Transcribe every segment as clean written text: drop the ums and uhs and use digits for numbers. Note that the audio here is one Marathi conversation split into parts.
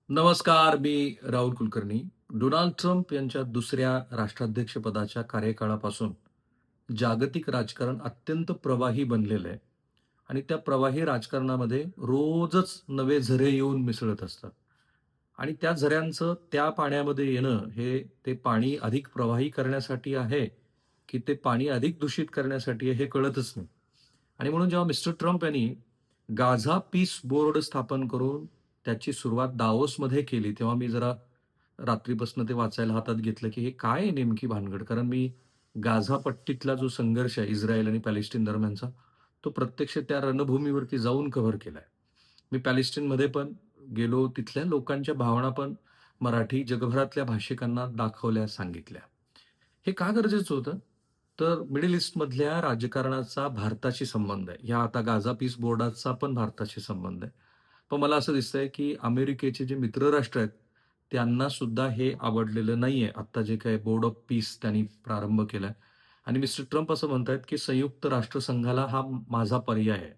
नमस्कार, मी राहुल कुलकर्णी. डोनाल्ड ट्रम्प यांच्या दुसऱ्या राष्ट्राध्यक्षपदाच्या कार्यकाळापासून जागतिक राजकारण अत्यंत प्रवाही बनलेलं आहे आणि त्या प्रवाही राजकारणामध्ये रोजच नवे झरे येऊन मिसळत असतात आणि त्या झऱ्यांचं त्या पाण्यामध्ये येणं हे ते पाणी अधिक प्रवाही करण्यासाठी आहे, की ते पाणी अधिक दूषित करण्यासाठी आहे हे कळतच नाही. आणि म्हणून जेव्हा मिस्टर ट्रम्प यांनी गाझा पीस बोर्ड स्थापन करून त्याची सुरुवात दाओसमध्ये केली, तेव्हा मी जरा रात्रीपासून ते वाचायला हातात घेतलं, की हे काय आहे नेमकी भानगड? कारण मी गाझा पट्टीतला जो संघर्ष आहे इस्रायल आणि पॅलेस्टाईन दरम्यानचा, तो प्रत्यक्ष त्या रणभूमीवरती जाऊन कव्हर केलाय. मी पॅलेस्टाईनमध्ये पण गेलो, तिथल्या लोकांच्या भावना पण मराठी जगभरातल्या भाषिकांना दाखवल्या, सांगितल्या. हे का गरजेचं होतं? तर मिडल ईस्टमधल्या राजकारणाचा भारताशी संबंध आहे. ह्या आता गाझा पीस बोर्डाचा पण भारताशी संबंध आहे. पण मला असं दिसतंय, की अमेरिकेचे जे मित्रराष्ट्र आहेत, त्यांना सुद्धा हे आवडलेलं नाहीये. आत्ता जे काही बोर्ड ऑफ पीस त्यांनी प्रारंभ केलाय आणि मिस्टर ट्रम्प असं म्हणतायत, की संयुक्त राष्ट्रसंघाला हा माझा पर्याय आहे.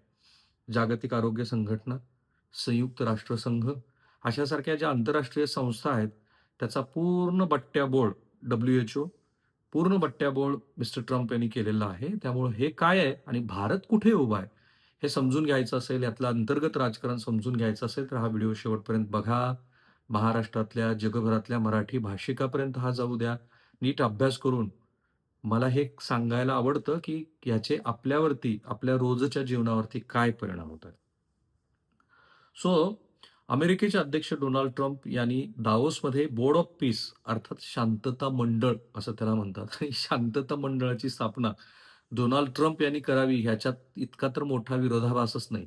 जागतिक आरोग्य संघटना, संयुक्त राष्ट्रसंघ अशासारख्या ज्या आंतरराष्ट्रीय संस्था आहेत, त्याचा पूर्ण बट्ट्याबोळ WHO पूर्ण बट्ट्याबोळ मिस्टर ट्रम्प यांनी केलेला आहे. त्यामुळे हे काय आहे आणि भारत कुठे उभा आहे, हे समजून घ्यायचं असेल, यातलं अंतर्गत राजकारण समजून घ्यायचं असेल, तर हा व्हिडिओ शेवटपर्यंत बघा. महाराष्ट्रातल्या, जगभरातल्या मराठी भाषिकापर्यंत हा जाऊ द्या. नीट अभ्यास करून मला हे सांगायला आवडतं, की याचे आपल्यावरती, आपल्या रोजच्या जीवनावरती काय परिणाम होतात. सो अमेरिकेचे अध्यक्ष डोनाल्ड ट्रम्प यांनी दाओसमध्ये बोर्ड ऑफ पीस अर्थात शांतता मंडळ असं त्याला म्हणतात. ही शांतता मंडळाची स्थापना डोनाल्ड ट्रम्प यांनी करावी ह्याच्यात इतका तर मोठा विरोधाभासच नाही.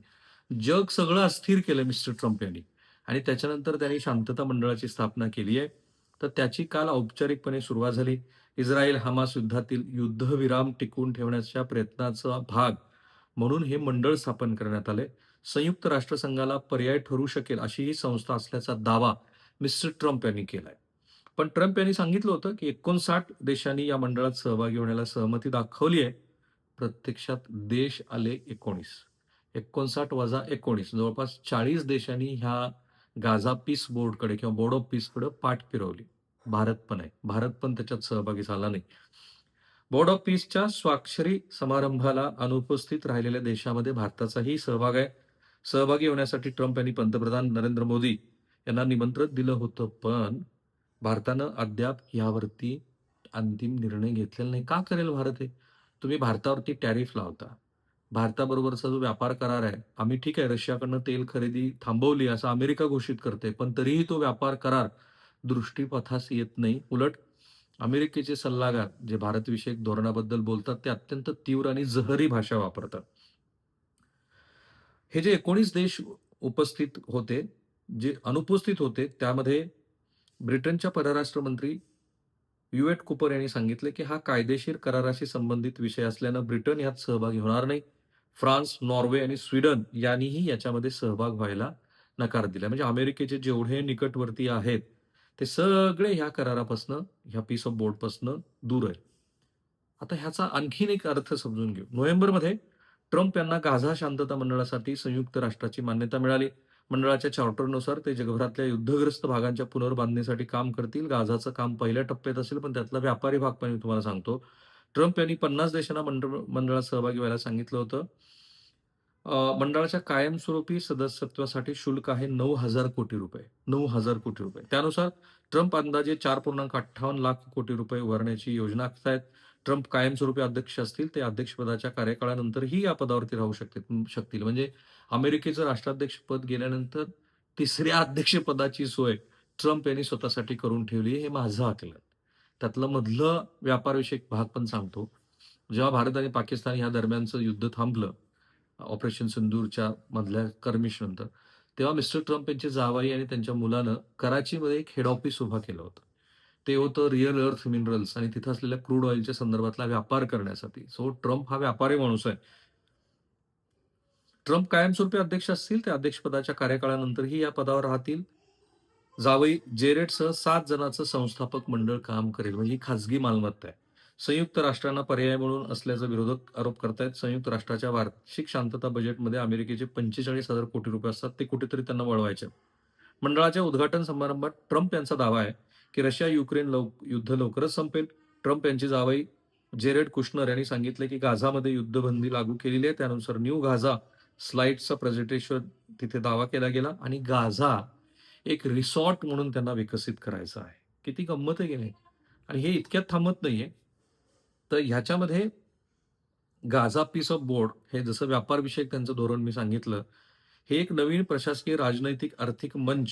जग सगळं अस्थिर केलं मिस्टर ट्रम्प यांनी आणि त्याच्यानंतर त्यांनी शांतता मंडळाची स्थापना केली आहे. तर त्याची काल औपचारिकपणे सुरुवात झाली. इस्रायल हमास युद्धातील युद्धविराम टिकवून ठेवण्याच्या प्रयत्नाचा भाग म्हणून हे मंडळ स्थापन करण्यात आलंय. संयुक्त राष्ट्रसंघाला पर्याय ठरू शकेल अशी ही संस्था असल्याचा दावा मिस्टर ट्रम्प यांनी केलाय. पण ट्रम्प यांनी सांगितलं होतं, की 59 देशांनी या मंडळात सहभागी होण्याला सहमती दाखवली आहे. प्रत्यक्षात देश आले 19. 59 वजा 19 जवळपास 40 देशांनी ह्या गाझा पीस बोर्डकडे किंवा बोर्ड ऑफ पीसकडे पाठ फिरवली. भारत पण आहे. भारत पण त्याच्यात सहभागी झाला नाही. बोर्ड ऑफ पीसच्या स्वाक्षरी समारंभाला अनुपस्थित राहिलेल्या देशामध्ये भारताचाही सहभाग आहे. सहभागी होण्यासाठी ट्रम्प यांनी पंतप्रधान नरेंद्र मोदी यांना निमंत्रण दिलं होतं. पण भारतानं अद्याप यावरती अंतिम निर्णय घेतलेला नाही. का करेल भारत हे? तुम्ही भारतावरती टॅरिफ लावता. भारताबरोबरचा जो व्यापार करार आहे, आम्ही ठीक आहे रशियाकडनं तेल खरेदी थांबवली असं अमेरिका घोषित करते. पण तरीही तो व्यापार करार दृष्टीपथास येत नाही. उलट अमेरिकेचे सल्लागार जे भारतविषयक धोरणाबद्दल बोलतात, ते अत्यंत तीव्र आणि जहरी भाषा वापरतात. हे जे 19 देश उपस्थित होते, जे अनुपस्थित होते, त्यामध्ये ब्रिटनच्या परराष्ट्र मंत्री ह्युएट कूपर यांनी सांगितले, की हा कायदेशीर कराराशी संबंधित विषय असल्यानं ब्रिटन यात सहभागी होणार नाही. फ्रान्स, नॉर्वे आणि स्वीडन यांनीही याच्यामध्ये सहभाग व्हायला नकार दिला. म्हणजे अमेरिकेचे जेवढे निकटवर्तीय आहेत, ते सगळे ह्या करारापासनं, ह्या पीस ऑफ बोर्डपासनं दूर आहेत. आता ह्याचा आणखीन एक अर्थ समजून घेऊ. नोव्हेंबरमध्ये ट्रम्प यांना गाझा शांतता मंडळासाठी संयुक्त राष्ट्राची मान्यता मिळाली. मंडळाच्या चार्टरनुसार ते जगभरातल्या युद्धग्रस्त भागांच्या पुनर्बांधणीसाठी काम करतील. गाझाचं काम पहिल्या टप्प्यात असेल, पण त्यातला व्यापारी भाग पण मी तुम्हाला सांगतो. ट्रम्प यांनी 50 देशांना मंडळात सहभागी व्हायला सांगितलं होतं. मंडळाच्या कायमस्वरूपी सदस्यत्वासाठी शुल्क आहे ₹9,000 कोटी. ₹9,000 कोटी. त्यानुसार ट्रम्प अंदाजे 4.58 लाख कोटी रुपये उभारण्याची योजना आखतायत. ट्रम्प कायमस्वरूपी अध्यक्ष असतील, ते अध्यक्षपदाच्या कार्यकाळानंतरही या पदावरती राहू शकतील. म्हणजे अमेरिकेचं राष्ट्राध्यक्षपद गेल्यानंतर तिसऱ्या अध्यक्षपदाची सोय ट्रम्प यांनी स्वतःसाठी करून ठेवली हे माझं आकलन. त्यातलं मधलं व्यापारविषयक भाग पण सांगतो. जेव्हा भारत आणि पाकिस्तान या दरम्यानचं युद्ध थांबलं, ऑपरेशन सिंदूरच्या मधल्या skirmishनंतर, तेव्हा मिस्टर ट्रम्प यांचे जावई आणि त्यांच्या मुलानं कराचीमध्ये एक हेड ऑफिस उभं केलं होतं. ते होतं रिअल अर्थ मिनरल्स आणि तिथं असलेल्या क्रूड ऑइलच्या संदर्भातला व्यापार करण्यासाठी. सो ट्रम्प हा व्यापारी माणूस आहे. ट्रम्प कायमस्वरूपी अध्यक्ष असतील, ते अध्यक्षपदाच्या कार्यकाळानंतरही या पदावर राहतील. जावई जेरेडसह 7 जणांचं संस्थापक मंडळ काम करेल. म्हणजे ही खाजगी मालमत्ता आहे. संयुक्त राष्ट्रांना पर्याय म्हणून असल्याचा विरोधक आरोप करतायत. संयुक्त राष्ट्राच्या वार्षिक शांतता बजेटमध्ये अमेरिकेचे ₹45,000 कोटी असतात. ते कुठेतरी त्यांना वळवायचे आहेत. मंडळाच्या उद्घाटन समारंभात ट्रम्प यांचा दावा आहे, की रशिया-युक्रेन युद्ध लवकरच संपेल. ट्रम्प यांचे जावई जेरेड कुशनर यांनी सांगितले, की गाझामध्ये युद्धबंदी लागू केलेली आहे. त्यानुसार न्यू गाझा स्लाईड्सचा प्रेझेंटेशन तिथे दावा केला गेला आणि गाझा एक रिसॉर्ट म्हणून त्यांना विकसित करायचं आहे. किती गंमत आहे की नाही? आणि हे इतक्यात थांबत नाहीये. तर ह्याच्यामध्ये गाझा पीस ऑफ बोर्ड हे जसं व्यापारविषयक त्यांचं धोरण मी सांगितलं, हे एक नवीन प्रशासकीय, राजनैतिक, आर्थिक मंच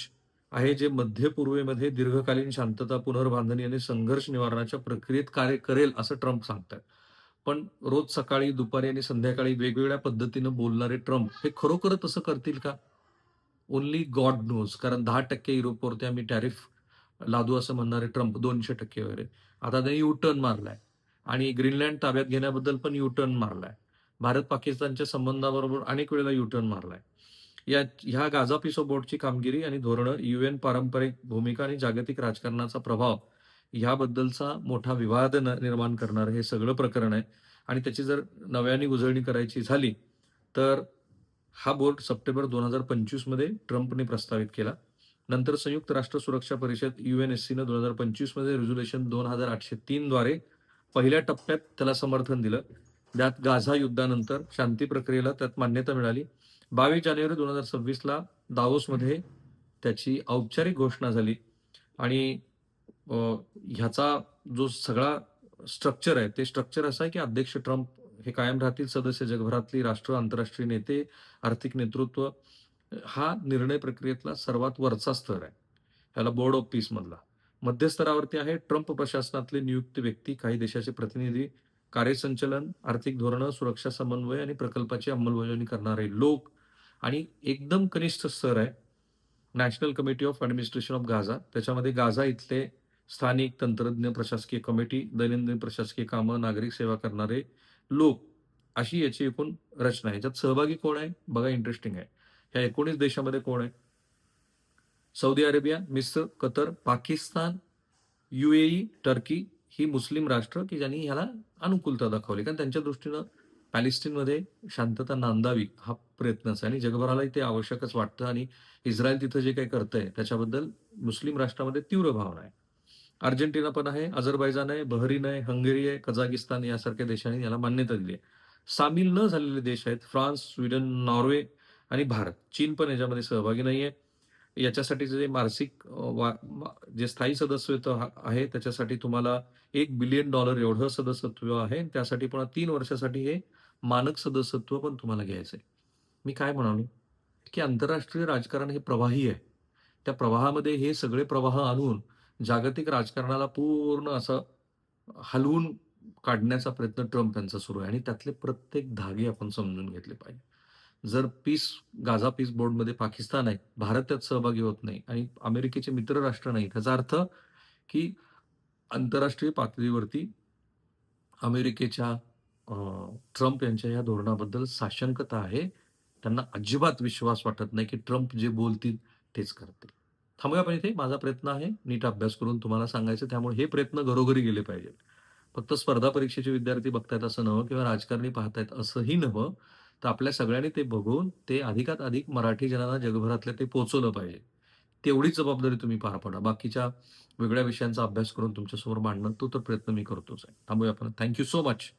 आहे, जे मध्य पूर्वेमध्ये दीर्घकालीन शांतता, पुनर्बांधणी आणि संघर्ष निवारणाच्या प्रक्रियेत कार्य करेल, असं ट्रम्प सांगतायत. पण रोज सकाळी, दुपारी आणि संध्याकाळी वेगवेगळ्या पद्धतीनं बोलणारे ट्रम्प हे खरोखर तसं करतील का? Only God knows. कारण 10% युरोपवरती आम्ही टॅरिफ लादू असं म्हणणारे ट्रम्प 200% वगैरे. आता त्यांनी यू टर्न मारलाय आणि ग्रीनलँड ताब्यात घेण्याबद्दल पण यू टर्न मारलाय. भारत-पाकिस्तानच्या संबंधाबरोबर अनेक वेळेला यू टर्न मारलाय. ह्या गाझा पीस ऑफ बोर्डची कामगिरी आणि धोरणं, यूएन पारंपरिक भूमिका आणि जागतिक राजकारणाचा प्रभाव ह्याबद्दलचा मोठा विवाद निर्माण करणारं हे सगळं प्रकरण आहे आणि त्याची जर नव्याने उजळणी करायची झाली, तर हा बोर्ड सप्टेंबर 2025 मध्ये ट्रम्पने प्रस्तावित केला. नंतर संयुक्त राष्ट्र सुरक्षा परिषद UNSCनं 2025 मध्ये रिझोल्यूशन 2803 द्वारे पहिल्या टप्प्यात त्याला समर्थन दिलं. त्यात गाझा युद्धानंतर शांती प्रक्रियेला त्यात मान्यता मिळाली. 22 जानेवारी 2026 ला दावोसमध्ये त्याची औपचारिक घोषणा झाली आणि अ, ह्याचा जो सगळा स्ट्रक्चर आहे, ते स्ट्रक्चर असं आहे, की अध्यक्ष ट्रम्प हे कायम राहतील. सदस्य जगभरातली राष्ट्र, आंतरराष्ट्रीय नेते, आर्थिक नेतृत्व हा निर्णय प्रक्रियेतला सर्वात वरचा स्तर आहे. ह्याला बोर्ड ऑफ पीस मधला. मध्यस्तरावरती आहे ट्रम्प प्रशासनातले नियुक्त व्यक्ती, काही देशाचे प्रतिनिधी, कार्यसंचालन, आर्थिक धोरणं, सुरक्षा समन्वय आणि प्रकल्पाची अंमलबजावणी करणारे लोक आणि एकदम कनिष्ठ स्तर आहे national committee of administration of Gaza. त्याच्यामध्ये गाझा इथले स्थानिक तंत्रज्ञ, प्रशासकीय कमिटी, दैनंदिन प्रशासकीय कामं, नागरिक सेवा करणारे लोक, अशी याची एकूण रचना आहे. याच्यात सहभागी कोण आहे? बघा इंटरेस्टिंग आहे. ह्या 19 देशामध्ये कोण आहे? सौदी अरेबिया, मिस्र, कतर, पाकिस्तान, UAE, टर्की ही मुस्लिम राष्ट्र, की ज्यांनी ह्याला अनुकूलता दाखवली. कारण त्यांच्या दृष्टीनं पॅलेस्टाईनमध्ये शांतता नांदावी हा प्रयत्नच आहे आणि जगभरालाही ते आवश्यकच वाटतं आणि इस्रायल तिथं जे काही करतंय त्याच्याबद्दल मुस्लिम राष्ट्रामध्ये तीव्र भावना आहे. अर्जेंटिना पण आहे, अझरबैजान आहे, बहरीन आहे, हंगेरी आहे, कझाकिस्तान यासारख्या देशांनी याला मान्यता दिली आहे. सामील न झालेले देश आहेत फ्रान्स, स्वीडन, नॉर्वे आणि भारत. चीन पण याच्यामध्ये सहभागी नाहीये. याच्यासाठीचे जे मासिक जे स्थायी सदस्यत्व आहे त्याच्यासाठी तुम्हाला $1 बिलियन एवढं सदस्यत्व आहे. त्यासाठी पुन्हा 3 वर्षासाठी हे मानक सदस्यत्व पण तुम्हाला घ्यायचंय. मी काय म्हणालो, की आंतरराष्ट्रीय राजकारण हे प्रवाही आहे. त्या प्रवाहामध्ये हे सगळे प्रवाह आणून जागतिक राजकारणाला पूर्ण असं हलवून काढण्याचा प्रयत्न ट्रम्प यांचा सुरू आहे आणि त्यातले प्रत्येक धागे आपण समजून घेतले पाहिजे. जर गाझा पीस बोर्डमध्ये पाकिस्तान आहे, भारत त्यात सहभागी होत नाही आणि अमेरिकेचे मित्र राष्ट्र नाहीत. त्याचा अर्थ की आंतरराष्ट्रीय पातळीवरती अमेरिकेच्या ट्रम्प यांच्या या धोरणाबद्दल साशंकता आहे. त्यांना अजिबात विश्वास वाटत नाही, की ट्रम्प जे बोलतील तेच करतील. थांबूया आपण इथे. माझा प्रयत्न आहे नीट अभ्यास करून तुम्हाला सांगायचं. त्यामुळे हे प्रयत्न घरोघरी गेले पाहिजेत. फक्त स्पर्धा परीक्षेचे विद्यार्थी बघतायत असं नव्हं किंवा राजकारणी पाहतायत असंही नव्हं. तर आपल्या सगळ्यांनी ते बघून ते अधिकात अधिक मराठी जनांना जगभरातल्या ते पोहोचवलं पाहिजे. तेवढीच जबाबदारी तुम्ही पार पाडा. बाकीच्या वेगळ्या विषयांचा अभ्यास करून तुमच्यासमोर मांडणं तो तर प्रयत्न मी करतोच आहे. थांबूया आपण. Thank so much.